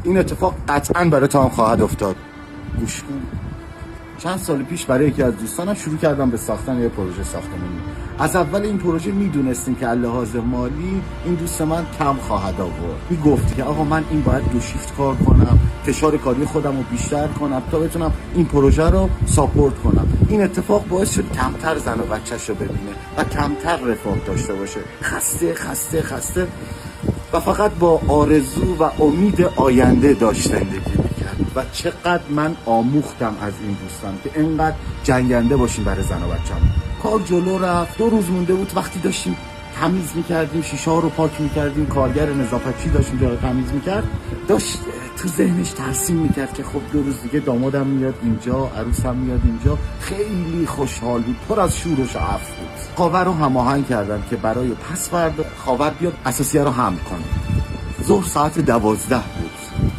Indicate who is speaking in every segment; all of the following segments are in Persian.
Speaker 1: این اتفاق قطعا برای تو هم خواهد افتاد. گوش کن. چند سال پیش برای یکی از دوستانم شروع کردم به ساختن یه پروژه ساختمانی. از اول این پروژه میدونستیم که لحاظ مالی این دوست من کم خواهد آورد. میگفت که آقا من این باید 2 شیفت کار کنم، فشار کاری خودم رو بیشتر کنم تا بتونم این پروژه رو ساپورت کنم. این اتفاق باعث شد کمتر زن و بچه‌ش رو ببینه و کمتر رفاه داشته باشه. خسته و فقط با آرزو و امید آینده داشت زندگی میکرد. و چقدر من آموختم از این دوستان که اینقدر جنگنده باشیم برای زن و بچه‌مون. کار جلو رفت. 2 روز مونده بود وقتی داشتیم تمیز میکردیم، شیشه ها رو پاک میکردیم، کارگر نظافتچی داشتیم جا رو تمیز میکرد، داشت تو ذهنش ترسیم میکرد که خب 2 روز دیگه دامادم میاد اینجا، عروسم میاد اینجا. خیلی خوشحال بود، پر از شور و شعف بود. خاور رو هماهنگ کردم که برای پس فردا خاور بیاد اساسیه رو حمل کنه. ظهر ساعت 12 بود،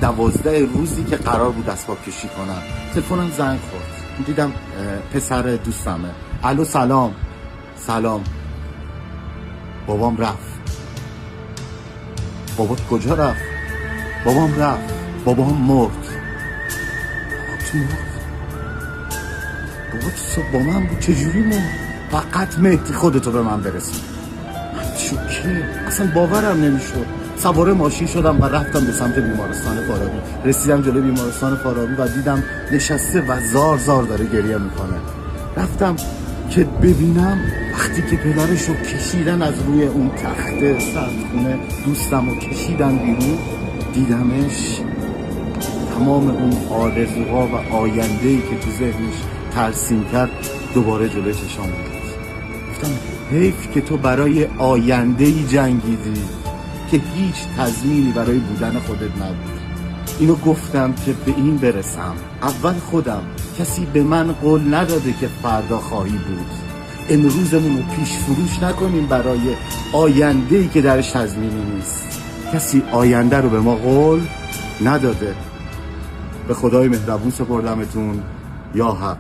Speaker 1: 12 روزی که قرار بود اسباب کشی کنم. تلفنم زنگ خورد، دیدم پسر دوستمه. الو سلام. بابام رفت. بابات کجا رفت؟ بابام رفت. بابام مرد. بابات صبح با من بود. چجوری مرد؟ فقط مهدی خودتو به من برسون. من شوکه، اصلا باورم نمیشد. سوار ماشین شدم و رفتم به سمت بیمارستان فارابی. رسیدم جلوی بیمارستان فارابی و دیدم نشسته و زار داره گریه میکنه. رفتم که ببینم وقتی که پدرش رو کشیدن از روی اون تخت سردخونه دوستم رو کشیدن بیرون، دیدمش تمام اون آرزوها و آینده‌ای که تو ذهنش ترسیم کرد دوباره جلوی چشام بود. گفتم حیف که تو برای آینده‌ای جنگیدی که هیچ تضمینی برای بودن خودت نبود. اینو گفتم که به این برسم. اول خودم، کسی به من قول نداده که فردا خواهی بود. امروزمون رو پیش فروش نکنیم برای آینده‌ای که درش تضمینی نیست. کسی آینده رو به ما قول نداده. به خدای مهربون سپردمتون. یا حق.